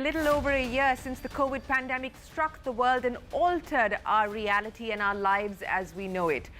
little over a year since the COVID pandemic struck the world and altered our reality and our lives as we know it.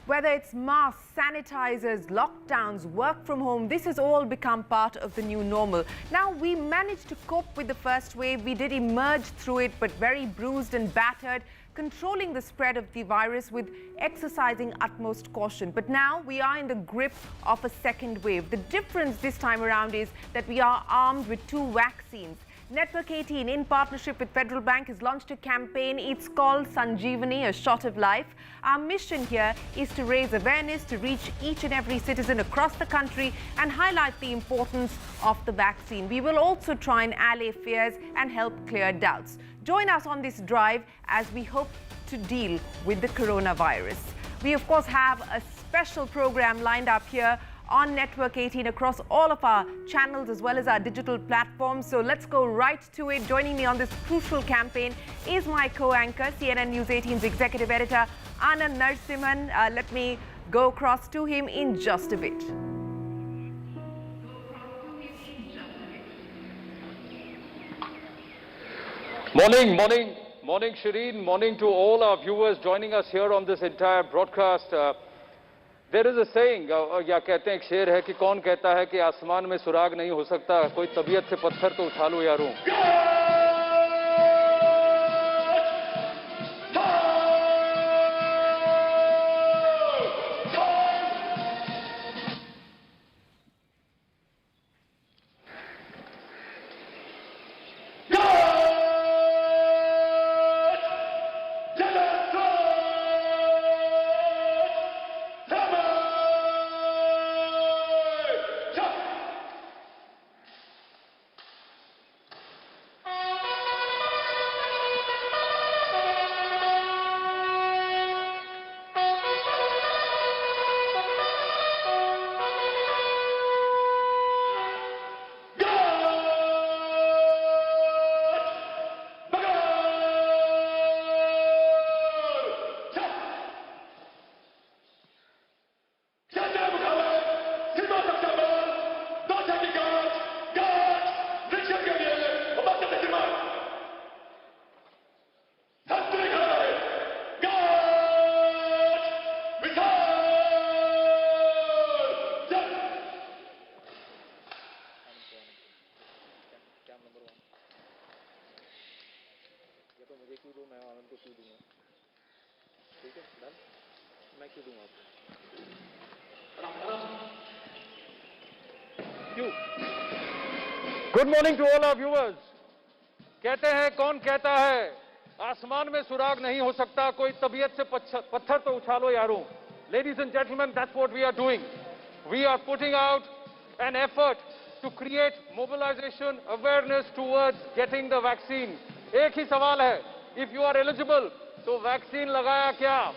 Whether it's masks, sanitizers, lockdowns, work from home, this has all become part of the new normal. Now, we managed to cope with the first wave. We did emerge through it, but very bruised and battered, controlling the spread of the virus with exercising utmost caution. But now we are in the grip of a second wave. The difference this time around is that we are armed with 2 vaccines. Network 18, in partnership with Federal Bank, has launched a campaign. It's called Sanjeevani, a shot of life. Our mission here is to raise awareness, to reach each and every citizen across the country and highlight the importance of the vaccine. We will also try and allay fears and help clear doubts. Join us on this drive as we hope to deal with the coronavirus. We, of course, have a special program lined up here on Network 18 across all of our channels as well as our digital platforms. So let's go right to it. Joining me on this crucial campaign is my co-anchor, CNN News 18's executive editor, Anand Narasimhan. Let me go across to him in just a bit. Morning, Shireen. Morning to all our viewers joining us here on this entire broadcast. There is a saying, या कहते हैं एक शेर है कि कौन कहता है कि आसमान में सुराग नहीं हो सकता, कोई तबीयत से पत्थर तो उठा लो यारों। Good morning to all our viewers. कहते हैं कौन कहता है आसमान में सुराग नहीं हो सकता, कोई तबीयत से पत्थर तो उछालो यारों. Ladies and gentlemen, that's what we are doing. We are putting out an effort to create mobilization, awareness towards getting the vaccine. एक ही सवाल है, if you are eligible, तो vaccine लगाया क्या?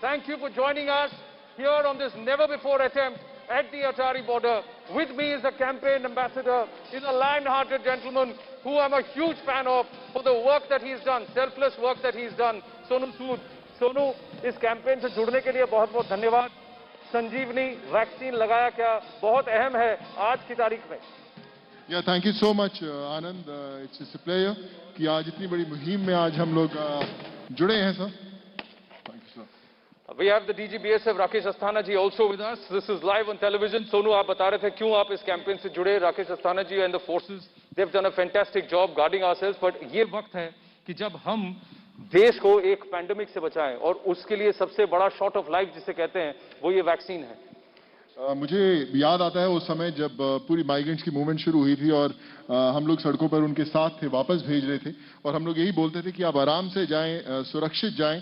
Thank you for joining us here on this never before attempt at the Atari border. With me is the campaign ambassador, is a lion-hearted gentleman who I'm a huge fan of for the work that he's done, selfless work that he's done, Sonu Sood. Sonu, इस campaign से जुड़ने के लिए बहुत-बहुत धन्यवाद. संजीवनी vaccine लगाया क्या बहुत अहम है आज की तारीख में. Yeah, thank you so much, Anand. It's a pleasure कि आज इतनी बड़ी मुहिम में आज हम लोग जुड़े हैं sir. We have the DGBSF Rakesh Asthana ji also with us. This is live on television. Sonu, आप बता रहे थे क्यों आप इस कैंपेन से जुड़े. Rakesh Asthana ji and the forces, they've done a fantastic job guarding ourselves. But ये वक्त है कि जब हम देश को एक पैंडेमिक से बचाएं और उसके लिए सबसे बड़ा शॉट ऑफ लाइफ जिसे कहते हैं वो ये वैक्सीन है. मुझे याद आता है उस समय जब पूरी माइग्रेंट्स की मूवमेंट शुरू हुई थी और हम लोग सड़कों पर उनके साथ थे, वापस भेज रहे थे और हम लोग यही बोलते थे कि आप आराम से जाएं, सुरक्षित जाएं,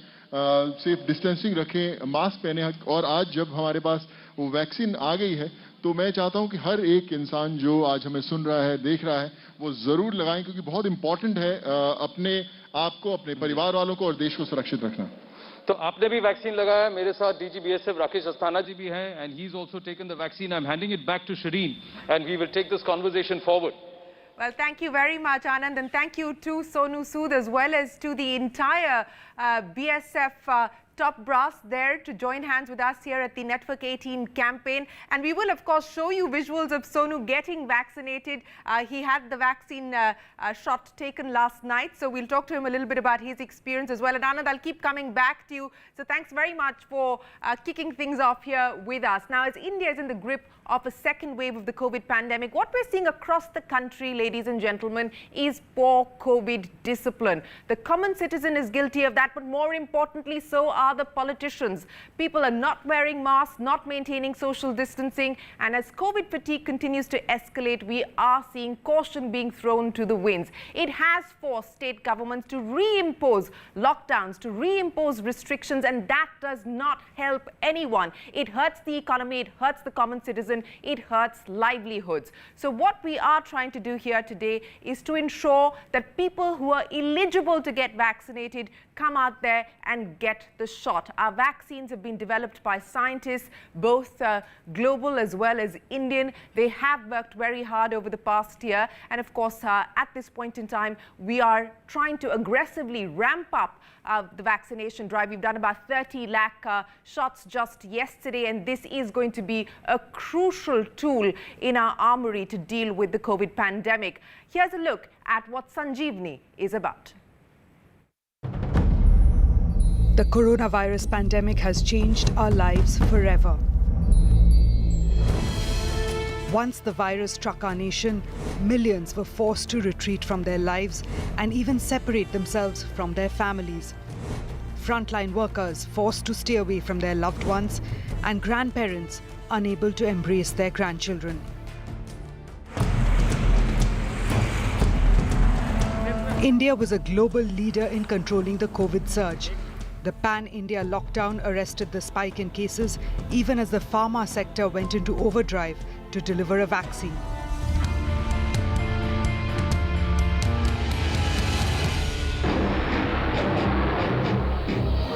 सेफ डिस्टेंसिंग रखें, मास्क पहने. और आज जब हमारे पास वो वैक्सीन आ गई है तो मैं चाहता हूं कि हर एक इंसान जो आज हमें सुन रहा है, देख रहा है, वो जरूर लगाएं क्योंकि बहुत इंपॉर्टेंट है अपने आप को, अपने परिवार वालों को और देश को सुरक्षित रखना. तो आपने भी वैक्सीन लगाया. मेरे साथ डीजीबीएसएफ राकेश अस्थाना जी भी हैं and he is also taken the vaccine. I am handing it back to Shireen and we will take this conversation forward. Well, thank you very much, Anand, and thank you to Sonu Sood as well as to the entire BSF top brass there to join hands with us here at the Network 18 campaign. And we will, of course, show you visuals of Sonu getting vaccinated. He had the vaccine shot taken last night. So we'll talk to him a little bit about his experience as well. And Anand, I'll keep coming back to you. So thanks very much for kicking things off here with us. Now, as India is in the grip of a second wave of the COVID pandemic, what we're seeing across the country, ladies and gentlemen, is poor COVID discipline. The common citizen is guilty of that, but more importantly, so are the politicians. People are not wearing masks, not maintaining social distancing, and as COVID fatigue continues to escalate, we are seeing caution being thrown to the winds. It has forced state governments to reimpose lockdowns, to reimpose restrictions, and that does not help anyone. It hurts the economy, it hurts the common citizen, it hurts livelihoods. So what we are trying to do here today is to ensure that people who are eligible to get vaccinated come out there and get the shot. Our vaccines have been developed by scientists, both global as well as Indian. They have worked very hard over the past year. And of course, at this point in time, we are trying to aggressively ramp up the vaccination drive. We've done about 30 lakh shots just yesterday, and this is going to be a crucial tool in our armory to deal with the COVID pandemic. Here's a look at what Sanjeevani is about. The coronavirus pandemic has changed our lives forever. Once the virus struck our nation, millions were forced to retreat from their lives and even separate themselves from their families. Frontline workers forced to stay away from their loved ones, and grandparents unable to embrace their grandchildren. India was a global leader in controlling the COVID surge. The pan-India lockdown arrested the spike in cases, even as the pharma sector went into overdrive to deliver a vaccine.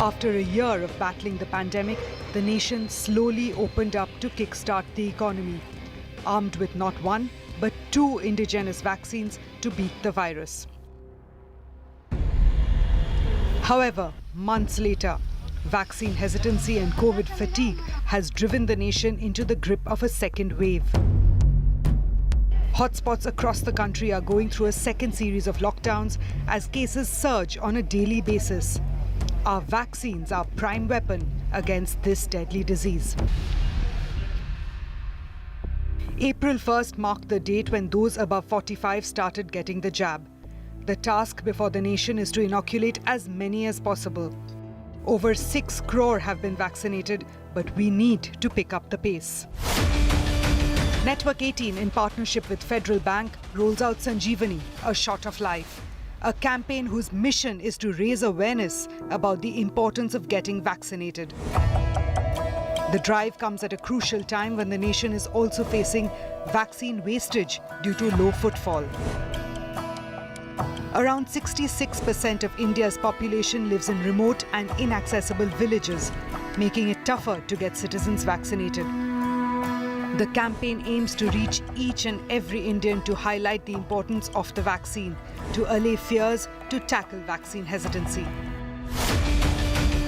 After a year of battling the pandemic, the nation slowly opened up to kickstart the economy, armed with not one, but 2 indigenous vaccines to beat the virus. However, months later, vaccine hesitancy and COVID fatigue has driven the nation into the grip of a second wave. Hotspots across the country are going through a second series of lockdowns as cases surge on a daily basis. Our vaccines are prime weapon against this deadly disease. April 1st marked the date when those above 45 started getting the jab. The task before the nation is to inoculate as many as possible. Over 6 crore have been vaccinated, but we need to pick up the pace. Network 18, in partnership with Federal Bank, rolls out Sanjeevani, a shot of life. A campaign whose mission is to raise awareness about the importance of getting vaccinated. The drive comes at a crucial time when the nation is also facing vaccine wastage due to low footfall. Around 66% of India's population lives in remote and inaccessible villages, making it tougher to get citizens vaccinated. The campaign aims to reach each and every Indian to highlight the importance of the vaccine, to allay fears, to tackle vaccine hesitancy.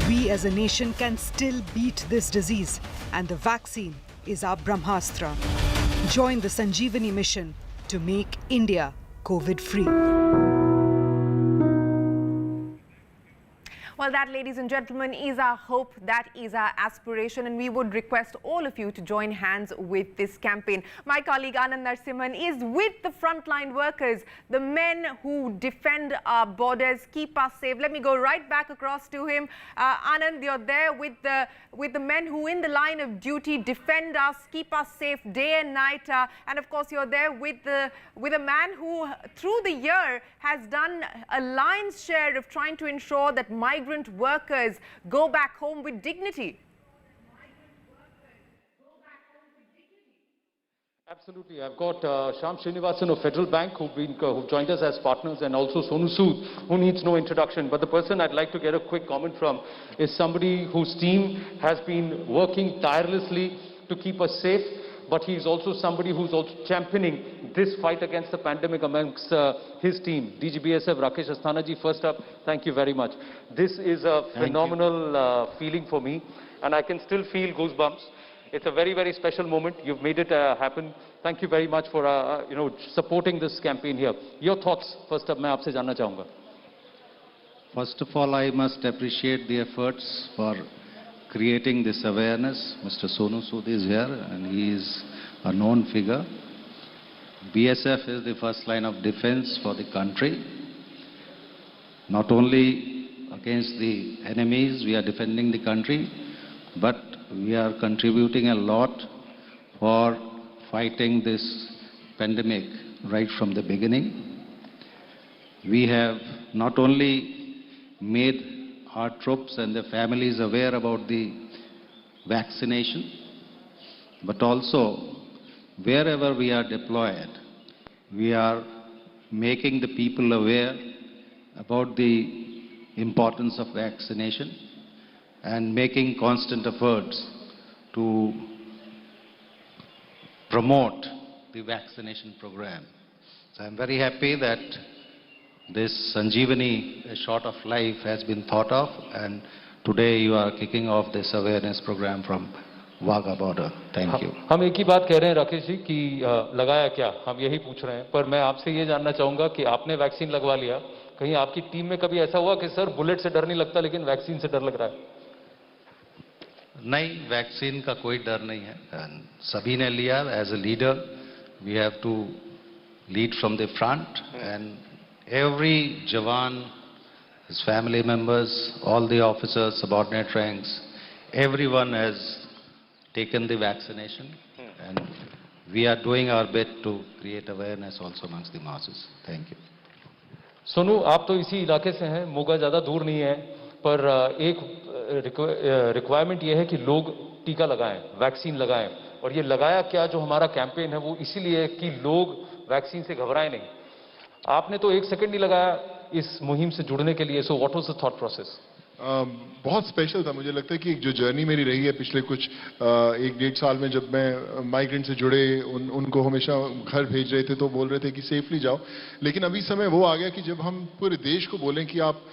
We as a nation can still beat this disease, and the vaccine is our Brahmastra. Join the Sanjeevani mission to make India COVID-free. Well, that, ladies and gentlemen, is our hope, that is our aspiration, and we would request all of you to join hands with this campaign. My colleague Anand Narasimhan is with the frontline workers, the men who defend our borders, keep us safe. Let me go right back across to him. Anand, you're there with the men who in the line of duty defend us, keep us safe day and night. And of course, you're there with a man who through the year has done a lion's share of trying to ensure that migrant workers go back home with dignity. Absolutely. I've got Shyam Srinivasan of Federal Bank who joined us as partners, and also Sonu Sood, who needs no introduction. But the person I'd like to get a quick comment from is somebody whose team has been working tirelessly to keep us safe. but he is also somebody who's also championing this fight against the pandemic amongst his team. DGBSF Rakesh Asthana ji, first up, thank you very much. This is a phenomenal feeling for me, and I can still feel goosebumps. It's a very, very special moment. You've made it happen. Thank you very much for supporting this campaign here. Your thoughts, first up, मैं आपसे जानना चाहूँगा. First of all, I must appreciate the efforts for creating this awareness. Mr. Sonu Sood is here and he is a known figure. BSF is the first line of defense for the country. Not only against the enemies we are defending the country, but we are contributing a lot for fighting this pandemic right from the beginning. We have not only made our troops and their families aware about the vaccination, but also wherever we are deployed, we are making the people aware about the importance of vaccination and making constant efforts to promote the vaccination program. So I'm very happy that this Sanjeevani, a shot of life, has been thought of, and today you are kicking off this awareness program from Wagah border. Thank you. हम एक ही बात कह रहे हैं राकेश जी कि लगाया क्या, हम यही पूछ रहे हैं, पर मैं आपसे ये जानना चाहूँगा कि आपने वैक्सीन लगवा लिया, कहीं आपकी टीम में कभी ऐसा हुआ कि सर बुलेट से डर नहीं लगता लेकिन वैक्सीन से डर लग रहा है? नहीं, वैक्सीन का कोई डर नहीं है. सभी ने लिया. As a leader we have to lead from the front, and every Jawan, his family members, all the officers, subordinate ranks, everyone has taken the vaccination, and we are doing our bit to create awareness also amongst the masses. Thank you. Sonu, आप तो इसी इलाके से हैं, मोगा ज़्यादा दूर नहीं है, पर एक रिक्वायरमेंट ये है कि लोग टीका लगाएं, वैक्सीन लगाएं, और ये लगाया क्या जो हमारा कैंपेन है वो इसीलिए है कि लोग वैक्सीन से घबराएं नहीं. आपने तो एक सेकंड नहीं लगाया इस मुहिम से जुड़ने के लिए. So what was the thought process? बहुत स्पेशल था. मुझे लगता है कि एक जो जर्नी मेरी रही है पिछले कुछ 1-1.5 साल में, जब मैं माइग्रेंट से जुड़े उनको हमेशा घर भेज रहे थे तो बोल रहे थे कि सेफली जाओ, लेकिन अभी समय वो आ गया कि जब हम पूरे देश को बोलें कि आप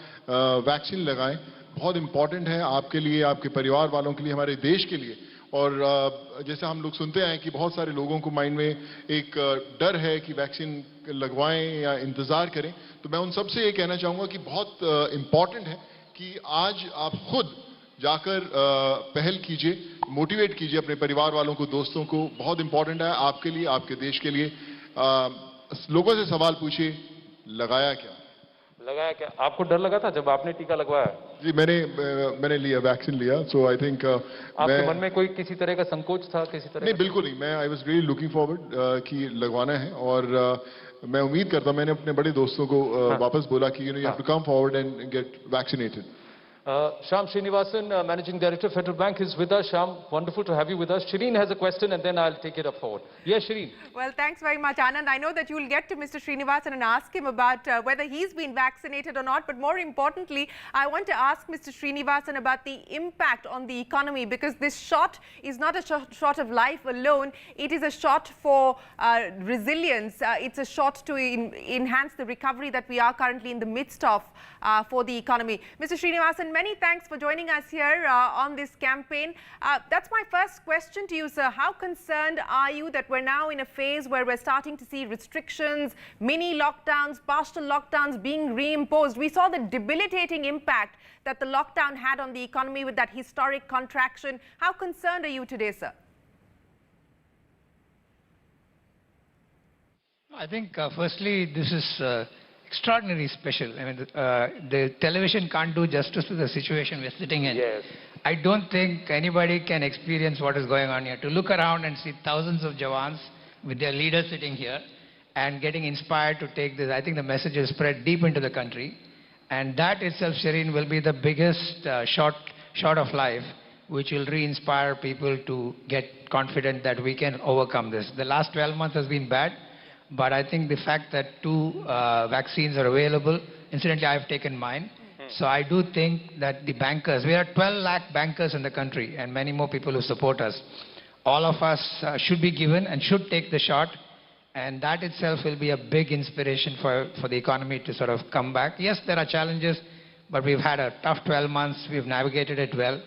वैक्सीन लगाएं. बहुत इंपॉर्टेंट है आपके लिए, आपके परिवार वालों के लिए, हमारे देश के लिए. और जैसे हम लोग सुनते हैं कि बहुत सारे लोगों को माइंड में एक डर है कि वैक्सीन लगवाएं या इंतजार करें, तो मैं उन सब से ये कहना चाहूँगा कि बहुत इम्पॉर्टेंट है कि आज आप खुद जाकर पहल कीजिए, मोटिवेट कीजिए अपने परिवार वालों को, दोस्तों को. बहुत इम्पॉर्टेंट है आपके लिए, आपके देश के लिए. लोगों से सवाल पूछिए, लगाया क्या? लगाया क्या? आपको डर लगा था जब आपने टीका लगवाया? जी, मैंने लिया, वैक्सीन लिया. सो आई थिंक आपके मन में कोई किसी तरह का संकोच था, किसी तरह? नहीं, बिल्कुल नहीं. मैं I was really looking forward कि लगवाना है, और मैं उम्मीद करता हूं, मैंने अपने बड़े दोस्तों को वापस बोला कि you have to come forward and get vaccinated. Shyam Srinivasan, Managing Director, Federal Bank, is with us. Shyam, wonderful to have you with us. Shireen has a question and then I'll take it up forward. Yes, Shireen. Well, thanks very much, Anand. I know that you'll get to Mr. Srinivasan and ask him about whether he's been vaccinated or not. But more importantly, I want to ask Mr. Srinivasan about the impact on the economy, because this shot is not a shot of life alone. It is a shot for resilience. It's a shot to enhance the recovery that we are currently in the midst of for the economy. Mr. Srinivasan, many thanks for joining us here on this campaign. That's my first question to you, sir. How concerned are you that we're now in a phase where we're starting to see restrictions, mini lockdowns, partial lockdowns being reimposed? We saw the debilitating impact that the lockdown had on the economy with that historic contraction. How concerned are you today, sir? I think, firstly, this is extraordinarily special. I mean, the television can't do justice to the situation we're sitting in. Yes. I don't think anybody can experience what is going on here. To look around and see thousands of Jawans with their leaders sitting here and getting inspired to take this, I think the message is spread deep into the country. And that itself, Shireen, will be the biggest shot of life, which will re-inspire people to get confident that we can overcome this. The last 12 months has been bad. But I think the fact that 2 vaccines are available, incidentally, I have taken mine. So I do think that the bankers, we are 12 lakh bankers in the country and many more people who support us. all of us should be given and should take the shot. And that itself will be a big inspiration for the economy to sort of come back. Yes, there are challenges, but we've had a tough 12 months. We've navigated it well.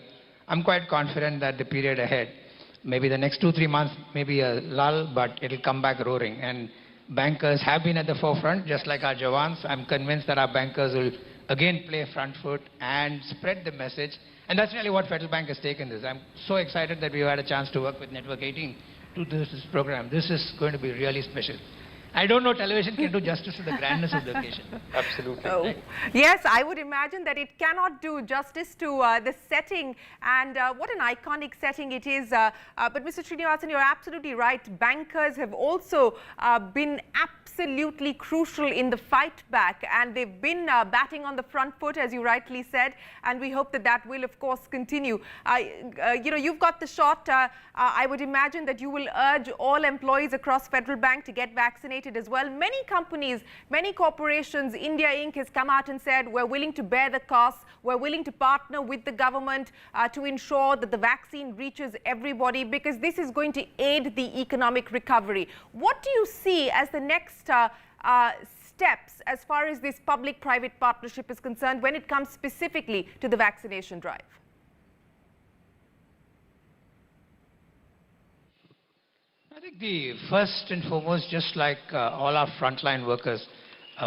I'm quite confident that the period ahead, maybe the next 2-3 months, maybe a lull, but it'll come back roaring. And bankers have been at the forefront, just like our Jawans. I'm convinced that our bankers will again play front foot and spread the message. And that's really what Federal Bank has taken this. I'm so excited that we had a chance to work with Network 18 to do this program. This is going to be really special. I don't know television can do justice to the grandness of the occasion. Absolutely. Oh, yes, I would imagine that it cannot do justice to the setting, and what an iconic setting it is. But Mr. Srinivasan, you're absolutely right. Bankers have also been absolutely crucial in the fight back, and they've been batting on the front foot, as you rightly said, and we hope that that will, of course, continue. You know, you've got the shot. I would imagine that you will urge all employees across Federal Bank to get vaccinated as well. Many companies, many corporations, India Inc. has come out and said, we're willing to bear the costs, we're willing to partner with the government to ensure that the vaccine reaches everybody, because this is going to aid the economic recovery. What do you see as the next steps as far as this public-private partnership is concerned when it comes specifically to the vaccination drive? I think the first and foremost, just like all our frontline workers,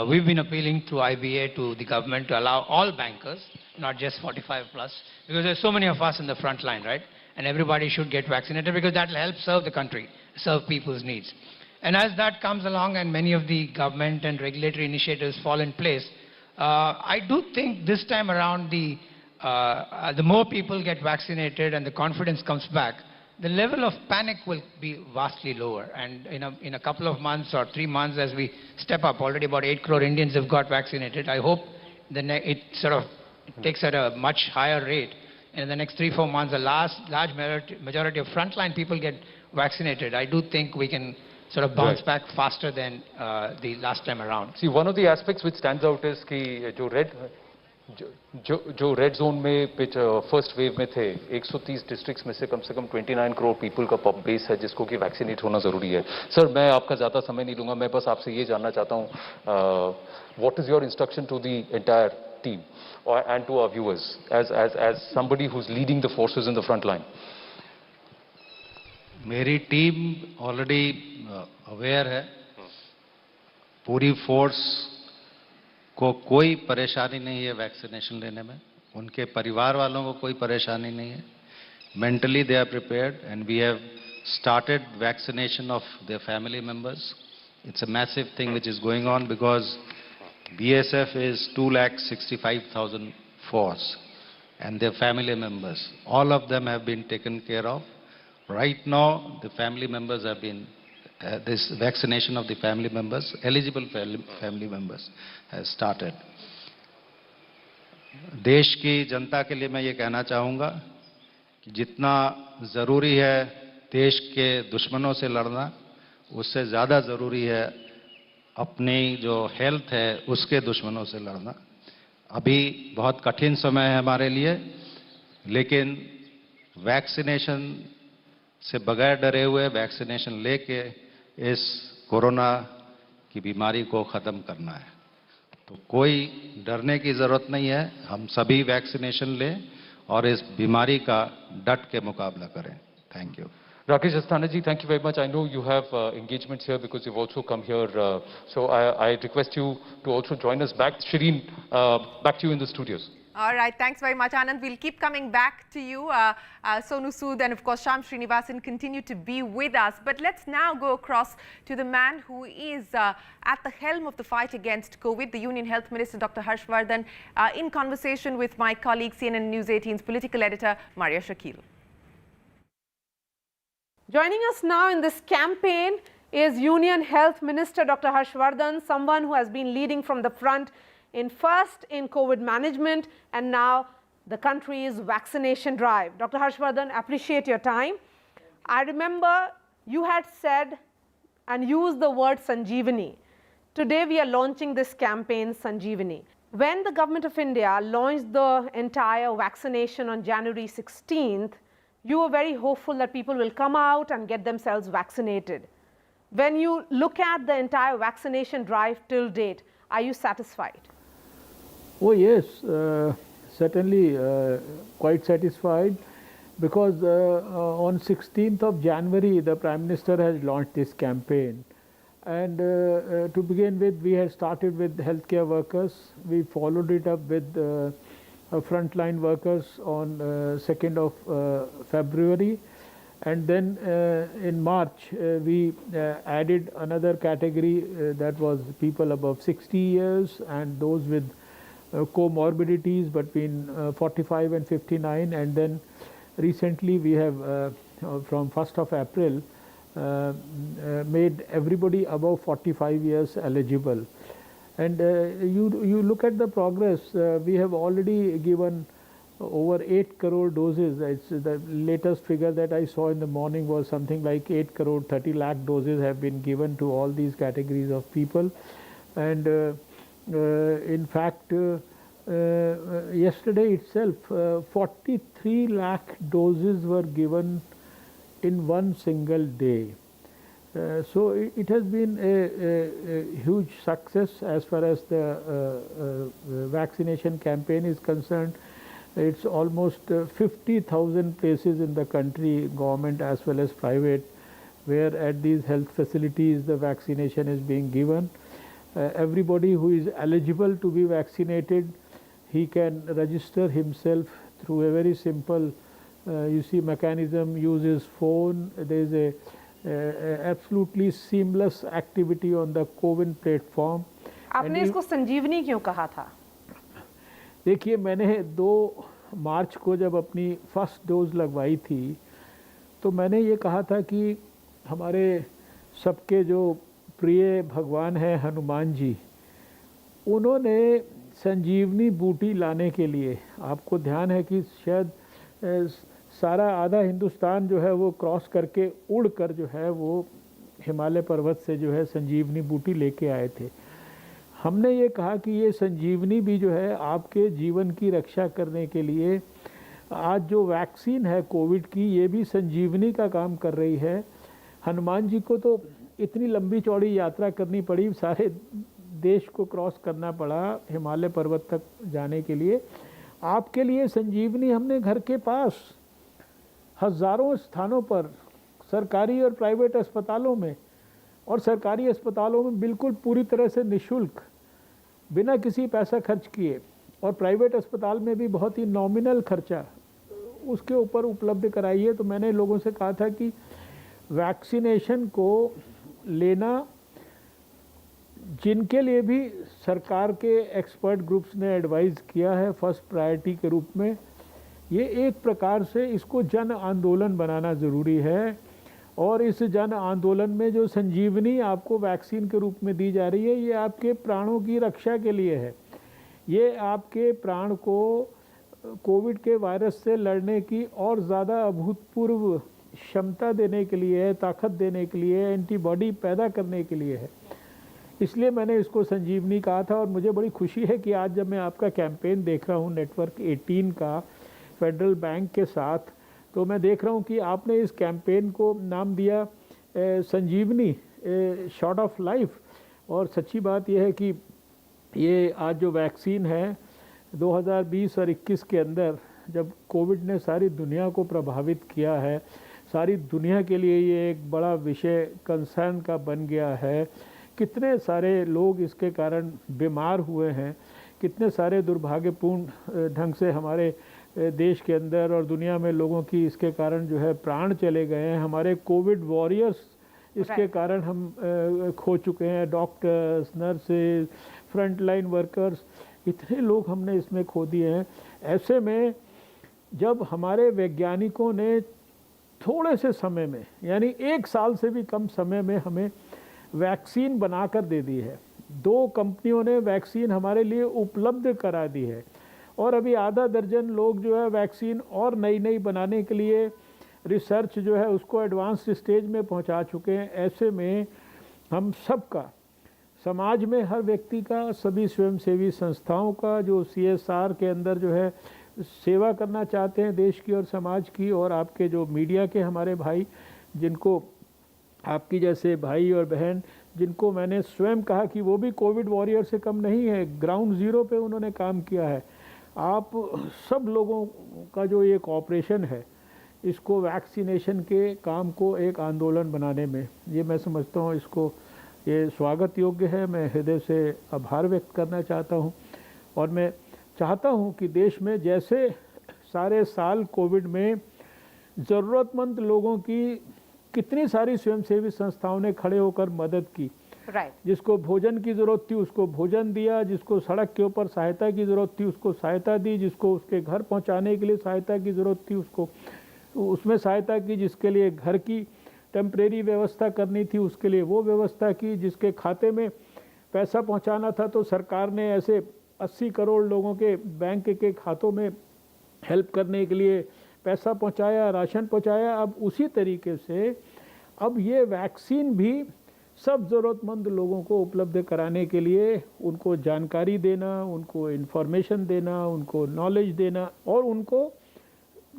we've been appealing through IBA to the government to allow all bankers, not just 45 plus, because there's so many of us in the front line, right? And everybody should get vaccinated because that will help serve the country, serve people's needs. And as that comes along and many of the government and regulatory initiatives fall in place, I do think this time around the more people get vaccinated and the confidence comes back, the level of panic will be vastly lower. And in a couple of months or 3 months, as we step up, already about 8 crore Indians have got vaccinated. I hope it sort of takes at a much higher rate. And in the next 3-4 months, a large majority of frontline people get vaccinated. I do think we can sort of bounce back faster than the last time around. See, one of the aspects which stands out is कि जो red zone में first wave में थे 130 districts में से कम 29 crore people का base है जिसको कि वैक्सीनेट होना ज़रूरी है. सर, मैं आपका ज़्यादा समय नहीं लूँगा. मैं बस आपसे ये जानना चाहता हूँ, what is your instruction to the entire team and to our viewers as somebody who's leading the forces in the front line? मेरी टीम ऑलरेडी अवेयर है. पूरी फोर्स को कोई परेशानी नहीं है वैक्सीनेशन लेने में. उनके परिवार वालों को कोई परेशानी नहीं है. Mentally they are prepared and we have started vaccination of their family members. It's a massive thing which is going on because BSF is 2,65,000 force and their family members. All of them have been taken care of. Right now, the family members have been, this vaccination of the family members, eligible family members, has started. देश की जनता के लिए मैं ये कहना चाहूँगा कि जितना ज़रूरी है देश के दुश्मनों से लड़ना, उससे ज़्यादा ज़रूरी है अपनी जो हेल्थ है उसके दुश्मनों से लड़ना. अभी बहुत कठिन समय है हमारे लिए, लेकिन वैक्सीनेशन से बगैर डरे हुए वैक्सीनेशन लेके इस कोरोना की बीमारी को ख़त्म करना है. तो कोई डरने की ज़रूरत नहीं है. हम सभी वैक्सीनेशन लें और इस बीमारी का डट के मुकाबला करें. Thank you. Rakesh Asthana ji, thank you very much. I know you have engagements here because you've also come here. So I request you to also join us back. Shireen, back to you in the studios. All right, thanks very much, Anand. We'll keep coming back to you. Sonu Sood and, of course, Shyam Srinivasan continue to be with us. But let's now go across to the man who is at the helm of the fight against COVID, the Union Health Minister, Dr. Harshvardhan, in conversation with my colleague, CNN News 18's political editor, Maria Shakil. Joining us now in this campaign is Union Health Minister Dr. Harshvardhan, someone who has been leading from the front first in COVID management and now the country's vaccination drive. Dr. Harshvardhan, appreciate your time. I remember you had said and used the word Sanjeevani. Today we are launching this campaign Sanjeevani. When the Government of India launched the entire vaccination on January 16th, you were very hopeful that people will come out and get themselves vaccinated. When you look at the entire vaccination drive till date, are you satisfied? Oh yes, certainly quite satisfied, because on 16th of January the Prime Minister has launched this campaign, and to begin with we had started with healthcare workers. We followed it up with frontline workers on 2nd of February, and then in March we added another category, that was people above 60 years and those with comorbidities between 45 and 59, and then recently we have from 1st of April made everybody above 45 years eligible. And you look at the progress, we have already given over 8 crore doses. It's the latest figure that I saw in the morning was something like 8 crore 30 lakh doses have been given to all these categories of people. And in fact, yesterday itself 43 lakh doses were given in one single day. So it has been a huge success as far as the vaccination campaign is concerned. It's almost 50,000 places in the country, government as well as private, where at these health facilities the vaccination is being given. Everybody who is eligible to be vaccinated, he can register himself through a very simple mechanism, use his phone. There is a absolutely seamless activity on the CoWIN platform. आपने इसको संजीवनी क्यों कहा था? देखिए, मैंने 2 मार्च को जब अपनी फर्स्ट डोज लगवाई थी, तो मैंने ये कहा था कि हमारे सबके जो प्रिय भगवान हैं हनुमान जी, उन्होंने संजीवनी बूटी लाने के लिए, आपको ध्यान है कि शायद सारा आधा हिंदुस्तान जो है वो क्रॉस करके उड़ कर जो है वो हिमालय पर्वत से जो है संजीवनी बूटी लेके आए थे। हमने ये कहा कि ये संजीवनी भी जो है आपके जीवन की रक्षा करने के लिए, आज जो वैक्सीन है कोविड की, ये भी संजीवनी का काम कर रही है। हनुमान जी को तो इतनी लंबी चौड़ी यात्रा करनी पड़ी, सारे देश को क्रॉस करना पड़ा हिमालय पर्वत तक जाने के लिए। आपके लिए संजीवनी हमने घर के पास हज़ारों स्थानों पर, सरकारी और प्राइवेट अस्पतालों में, और सरकारी अस्पतालों में बिल्कुल पूरी तरह से निःशुल्क, बिना किसी पैसा खर्च किए, और प्राइवेट अस्पताल में भी बहुत ही नॉमिनल खर्चा उसके ऊपर उपलब्ध कराइए। तो मैंने लोगों से कहा था कि वैक्सीनेशन को लेना, जिनके लिए भी सरकार के एक्सपर्ट ग्रुप्स ने एडवाइज़ किया है फर्स्ट प्रायोरिटी के रूप में, ये एक प्रकार से इसको जन आंदोलन बनाना ज़रूरी है। और इस जन आंदोलन में जो संजीवनी आपको वैक्सीन के रूप में दी जा रही है, ये आपके प्राणों की रक्षा के लिए है। ये आपके प्राण को कोविड के वायरस से लड़ने की और ज़्यादा अभूतपूर्व क्षमता देने के लिए है, ताकत देने के लिए, एंटीबॉडी पैदा करने के लिए है। इसलिए मैंने इसको संजीवनी कहा था। और मुझे बड़ी खुशी है कि आज जब मैं आपका कैंपेन देख रहा हूँ नेटवर्क 18 का फेडरल बैंक के साथ, तो मैं देख रहा हूँ कि आपने इस कैंपेन को नाम दिया संजीवनी, शॉट ऑफ लाइफ। और सच्ची बात यह है कि ये आज जो वैक्सीन है 2020 और 21 के अंदर, जब कोविड ने सारी दुनिया को प्रभावित किया है, सारी दुनिया के लिए ये एक बड़ा विषय कंसर्न का बन गया है। कितने सारे लोग इसके कारण बीमार हुए हैं, कितने सारे दुर्भाग्यपूर्ण ढंग से हमारे देश के अंदर और दुनिया में लोगों की इसके कारण जो है प्राण चले गए हैं। हमारे कोविड वॉरियर्स इसके कारण हम खो चुके हैं, डॉक्टर्स, नर्सेज, फ्रंटलाइन वर्कर्स, इतने लोग हमने इसमें खो दिए हैं। ऐसे में जब हमारे वैज्ञानिकों ने थोड़े से समय में, यानी 1 साल से भी कम समय में हमें वैक्सीन बनाकर दे दी है, 2 कंपनियों ने वैक्सीन हमारे लिए उपलब्ध करा दी है, और अभी आधा दर्जन लोग जो है वैक्सीन और नई बनाने के लिए रिसर्च जो है उसको एडवांस स्टेज में पहुंचा चुके हैं। ऐसे में हम सबका, समाज में हर व्यक्ति का, सभी स्वयंसेवी संस्थाओं का, जो CSR के अंदर जो है सेवा करना चाहते हैं देश की और समाज की, और आपके जो मीडिया के हमारे भाई, जिनको आपकी जैसे भाई और बहन, जिनको मैंने स्वयं कहा कि वो भी कोविड वॉरियर से कम नहीं है, ग्राउंड ज़ीरो पे उन्होंने काम किया है। आप सब लोगों का जो ये कॉपरेशन है, इसको वैक्सीनेशन के काम को एक आंदोलन बनाने में, ये मैं समझता हूँ इसको ये स्वागत योग्य है। मैं हृदय से आभार व्यक्त करना चाहता हूँ, और मैं चाहता हूँ कि देश में जैसे सारे साल कोविड में ज़रूरतमंद लोगों की कितनी सारी स्वयंसेवी संस्थाओं ने खड़े होकर मदद की, जिसको भोजन की ज़रूरत थी उसको भोजन दिया, जिसको सड़क के ऊपर सहायता की ज़रूरत थी उसको सहायता दी, जिसको उसके घर पहुंचाने के लिए सहायता की ज़रूरत थी उसको उसमें सहायता की, जिसके लिए घर की टेम्परेरी व्यवस्था करनी थी उसके लिए वो व्यवस्था की, जिसके खाते में पैसा पहुंचाना था तो सरकार ने ऐसे 80 करोड़ लोगों के बैंक के खातों में हेल्प करने के लिए पैसा पहुंचाया, राशन पहुंचाया। अब उसी तरीके से अब ये वैक्सीन भी सब ज़रूरतमंद लोगों को उपलब्ध कराने के लिए उनको जानकारी देना, उनको इन्फॉर्मेशन देना, उनको नॉलेज देना, और उनको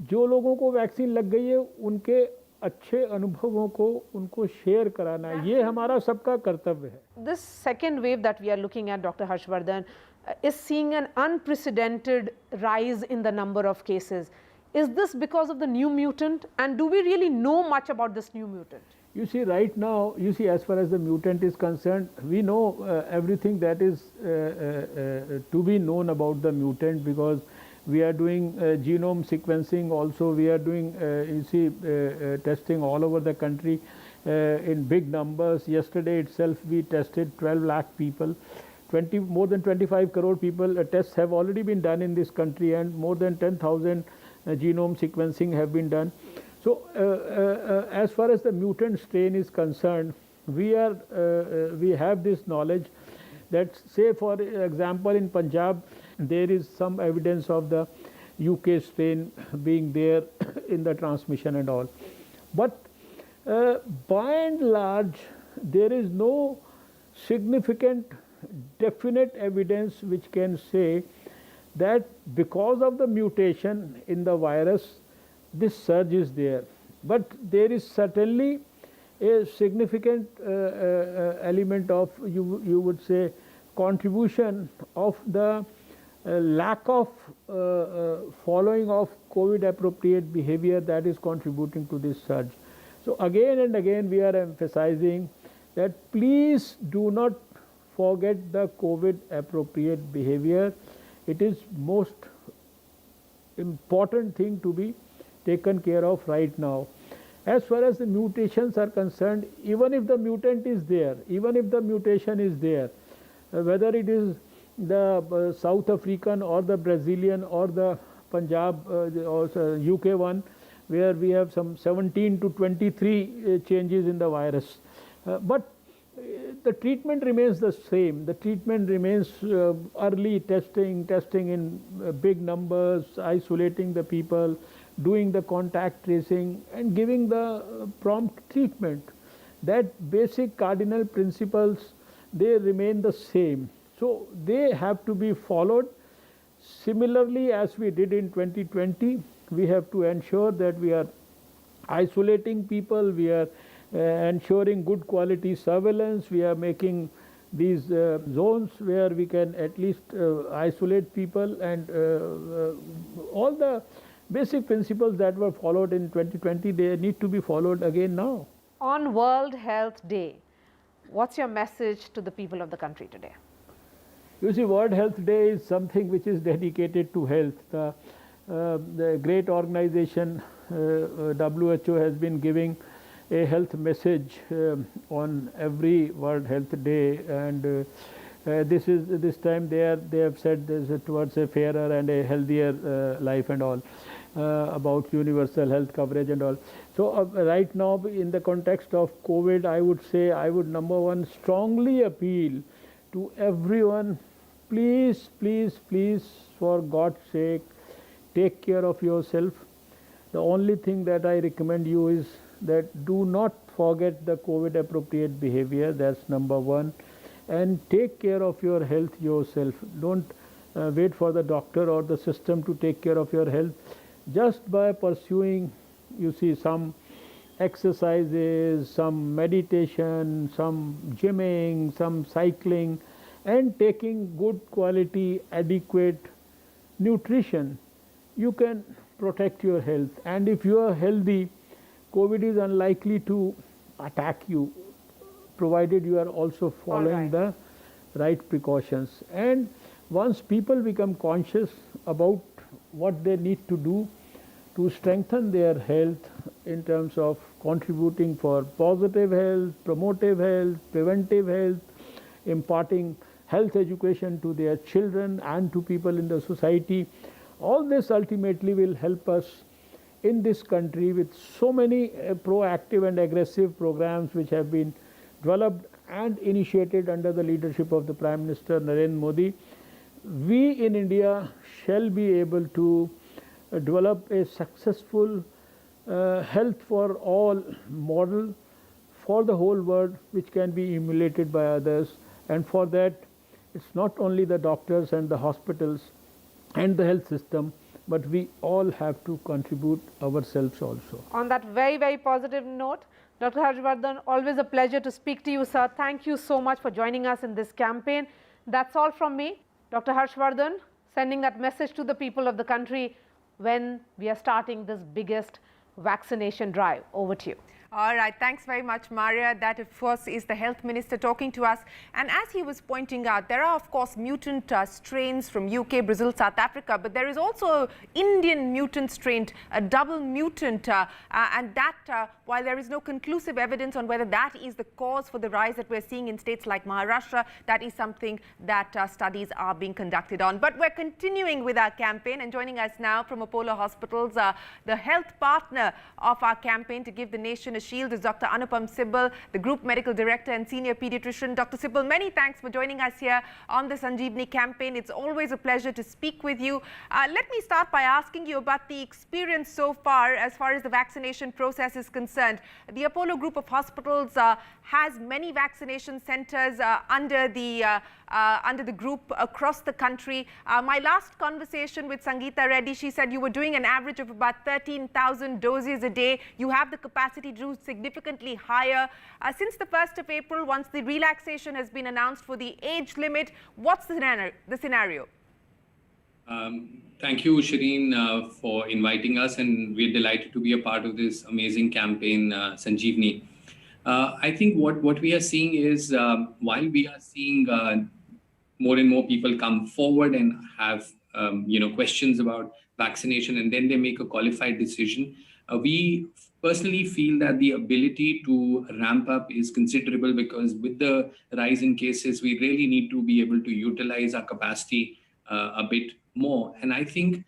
जो लोगों को वैक्सीन लग गई है उनके अच्छे अनुभवों को उनको शेयर कराना, ये हमारा सबका कर्तव्य है। This second wave that we are looking at, Dr. Harshvardhan, is seeing an unprecedented rise in the number of cases. Is this because of the new mutant, and do we really know much about this new mutant? You see, right now, as far as the mutant is concerned, we know everything that is to be known about the mutant, because we are doing genome sequencing also. We are doing, testing all over the country in big numbers. Yesterday itself, we tested 12 lakh people. More than 25 crore people tests have already been done in this country, and more than 10,000 genome sequencing have been done. So, as far as the mutant strain is concerned, we have this knowledge that, say for example, in Punjab, there is some evidence of the UK strain being there in the transmission and all. But by and large, there is no significant, definite evidence which can say that because of the mutation in the virus, this surge is there. But there is certainly a significant element of, you would say, contribution of the lack of following of COVID appropriate behavior that is contributing to this surge. So again and again we are emphasizing that please do not forget the COVID appropriate behavior. It is most important thing to be taken care of right now. As far as the mutations are concerned, even if the mutant is there, even if the mutation is there, whether it is the South African or the Brazilian or the Punjab or UK one, where we have some 17 to 23 changes in the virus, but the treatment remains the same. The treatment remains early testing in big numbers, isolating the people, doing the contact tracing, and giving the prompt treatment. That basic cardinal principles, they remain the same. So they have to be followed. Similarly, as we did in 2020, we have to ensure that we are isolating people, we are ensuring good quality surveillance, we are making these zones where we can at least isolate people, and all the basic principles that were followed in 2020, they need to be followed again now. On World Health Day, what's your message to the people of the country today? You see, World Health Day is something which is dedicated to health. The great organization WHO has been giving a health message on every World Health Day, and this time they have said this towards a fairer and a healthier life and all, about universal health coverage and all. So right now, in the context of COVID, I would say, I would, number one, strongly appeal to everyone, please, please, please, for God's sake, take care of yourself. The only thing that I recommend you is that do not forget the COVID appropriate behavior. That's number one. And take care of your health yourself. Don't wait for the doctor or the system to take care of your health. Just by pursuing, you see, some exercises, some meditation, some gymming, some cycling, and taking good quality, adequate nutrition, you can protect your health. And if you are healthy, COVID is unlikely to attack you, provided you are also following the right precautions. And once people become conscious about what they need to do to strengthen their health in terms of contributing for positive health, promotive health, preventive health, imparting health education to their children and to people in the society, all this ultimately will help us in this country with so many proactive and aggressive programs which have been developed and initiated under the leadership of the Prime Minister Narendra Modi. We in India shall be able to develop a successful health for all model for the whole world, which can be emulated by others. And for that, it's not only the doctors and the hospitals and the health system, but we all have to contribute ourselves also. On that very, very positive note, Dr. Harshvardhan, always a pleasure to speak to you, sir. Thank you so much for joining us in this campaign. That's all from me. Dr. Harshvardhan, sending that message to the people of the country when we are starting this biggest vaccination drive. Over to you. All right, thanks very much, Maria. That, of course, is the health minister talking to us. And as he was pointing out, there are, of course, mutant strains from UK, Brazil, South Africa, but there is also Indian mutant strain, a double mutant. And that, while there is no conclusive evidence on whether that is the cause for the rise that we're seeing in states like Maharashtra, that is something that studies are being conducted on. But we're continuing with our campaign, and joining us now from Apollo Hospitals, the health partner of our campaign to give the nation a shield is Dr. Anupam Sibal, the Group Medical Director and Senior Pediatrician. Dr. Sibal, many thanks for joining us here on the Sanjeevani campaign. It's always a pleasure to speak with you. Let me start by asking you about the experience so far as the vaccination process is concerned. The Apollo Group of Hospitals has many vaccination centers under the group across the country. My last conversation with Sangeeta Reddy, she said you were doing an average of about 13,000 doses a day. You have the capacity to do significantly higher. Since the 1st of April, once the relaxation has been announced for the age limit, what's the scenario? Thank you, Shireen, for inviting us, and we're delighted to be a part of this amazing campaign, Sanjeevani. I think what we are seeing is, while we are seeing more and more people come forward and have questions about vaccination, and then they make a qualified decision, we personally feel that the ability to ramp up is considerable, because with the rise in cases, we really need to be able to utilize our capacity a bit more. And I think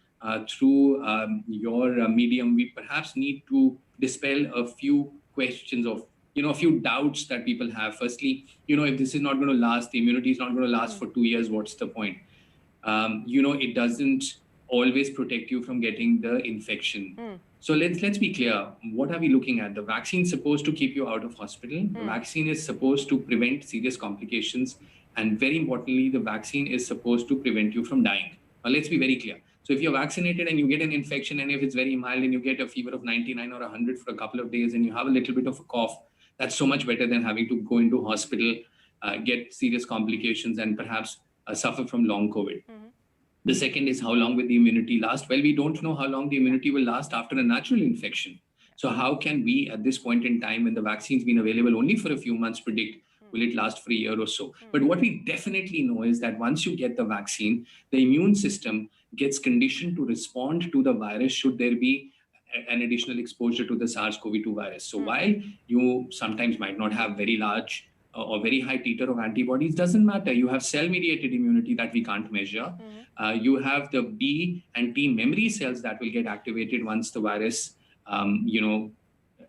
through your medium, we perhaps need to dispel a few questions of, a few doubts that people have. Firstly, if this is not going to last, the immunity is not going to last for 2 years, what's the point? It doesn't always protect you from getting the infection. So let's be clear. What are we looking at? The vaccine is supposed to keep you out of hospital. The vaccine is supposed to prevent serious complications. And very importantly, the vaccine is supposed to prevent you from dying. Now, let's be very clear. So if you're vaccinated and you get an infection, and if it's very mild and you get a fever of 99 or 100 for a couple of days and you have a little bit of a cough, that's so much better than having to go into hospital, get serious complications, and perhaps suffer from long COVID. The second is, how long will the immunity last? Well, we don't know how long the immunity will last after a natural infection. So how can we, at this point in time, when the vaccine's been available only for a few months, predict will it last for a year or so? But what we definitely know is that once you get the vaccine, the immune system gets conditioned to respond to the virus should there be an additional exposure to the SARS-CoV-2 virus. So while you sometimes might not have very large or very high titer of antibodies, doesn't matter. You have cell-mediated immunity that we can't measure. You have the B and T memory cells that will get activated once the virus,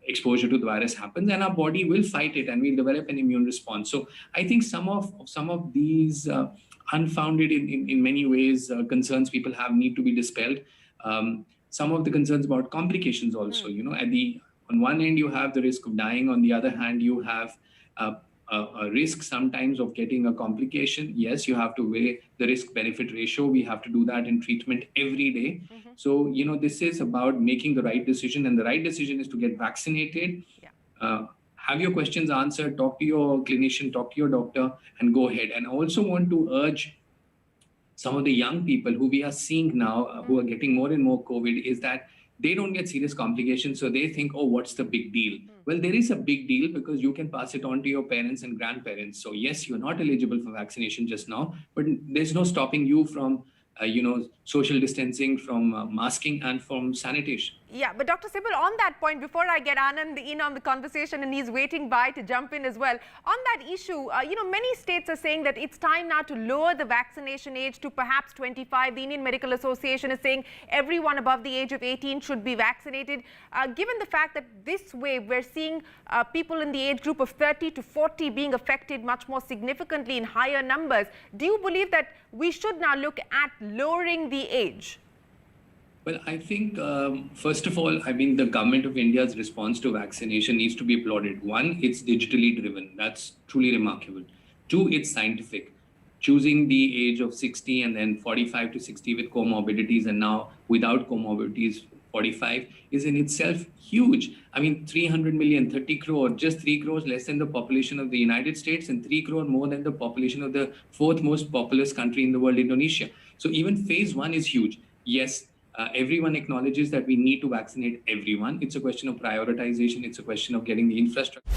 exposure to the virus happens, and our body will fight it and we'll develop an immune response. So I think some of these unfounded in many ways concerns people have need to be dispelled. Some of the concerns about complications also, on one end you have the risk of dying, on the other hand you have a risk sometimes of getting a complication. Yes, you have to weigh the risk-benefit ratio. We have to do that in treatment every day. So, you know, this is about making the right decision, and the right decision is to get vaccinated. Have your questions answered, talk to your clinician, talk to your doctor, and go ahead. And I also want to urge some of the young people who we are seeing now, who are getting more and more COVID, is that they don't get serious complications. So they think, oh, what's the big deal? Well, there is a big deal because you can pass it on to your parents and grandparents. So yes, you're not eligible for vaccination just now, but there's no stopping you from, social distancing, from masking, and from sanitation. Yeah, but Dr. Sibal, on that point, before I get Anand in on the conversation, and he's waiting by to jump in as well, on that issue, many states are saying that it's time now to lower the vaccination age to perhaps 25. The Indian Medical Association is saying everyone above the age of 18 should be vaccinated. Given the fact that this way we're seeing people in the age group of 30 to 40 being affected much more significantly in higher numbers, do you believe that we should now look at lowering the age? Well, I think, first of all, the government of India's response to vaccination needs to be applauded. One, it's digitally driven. That's truly remarkable. Two, it's scientific. Choosing the age of 60 and then 45 to 60 with comorbidities, and now without comorbidities, 45, is in itself huge. 300 million, 30 crore, just 3 crores less than the population of the United States, and 3 crore more than the population of the fourth most populous country in the world, Indonesia. So even phase one is huge. Yes, everyone acknowledges that we need to vaccinate everyone. It's a question of prioritization. It's a question of getting the infrastructure.